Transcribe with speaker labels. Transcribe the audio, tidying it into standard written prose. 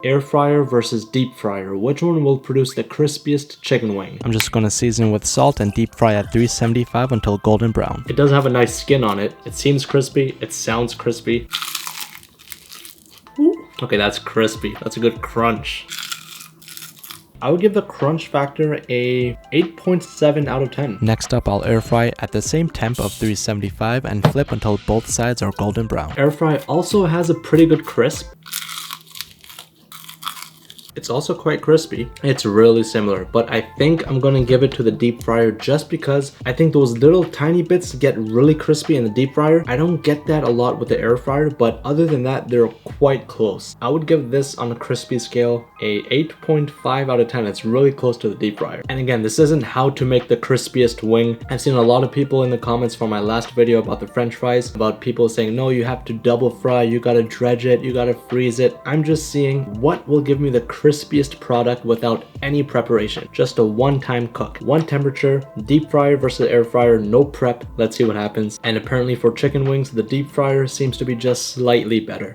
Speaker 1: Air fryer versus deep fryer. Which one will produce the crispiest chicken wing?
Speaker 2: I'm just gonna season with salt and deep fry at 375 until golden brown.
Speaker 1: It does have a nice skin on it. It seems crispy. It sounds crispy. Ooh. Okay, that's crispy. That's a good crunch. I would give the crunch factor a 8.7 out of 10.
Speaker 2: Next up, I'll air fry at the same temp of 375 and flip until both sides are golden brown.
Speaker 1: Air fry also has a pretty good crisp. It's also quite crispy. It's really similar, but I think I'm gonna give it to the deep fryer just because I think those little tiny bits get really crispy in the deep fryer. I don't get that a lot with the air fryer, but other than that, they're quite close. I would give this on a crispy scale a 8.5 out of 10. It's really close to the deep fryer. And again, this isn't how to make the crispiest wing. I've seen a lot of people in the comments from my last video about the French fries, about people saying, no, you have to double fry, you gotta dredge it, you gotta freeze it. I'm just seeing what will give me the crispiest product without any preparation. Just a one-time cook. One temperature, deep fryer versus air fryer, no prep. Let's see what happens. And apparently for chicken wings, the deep fryer seems to be just slightly better.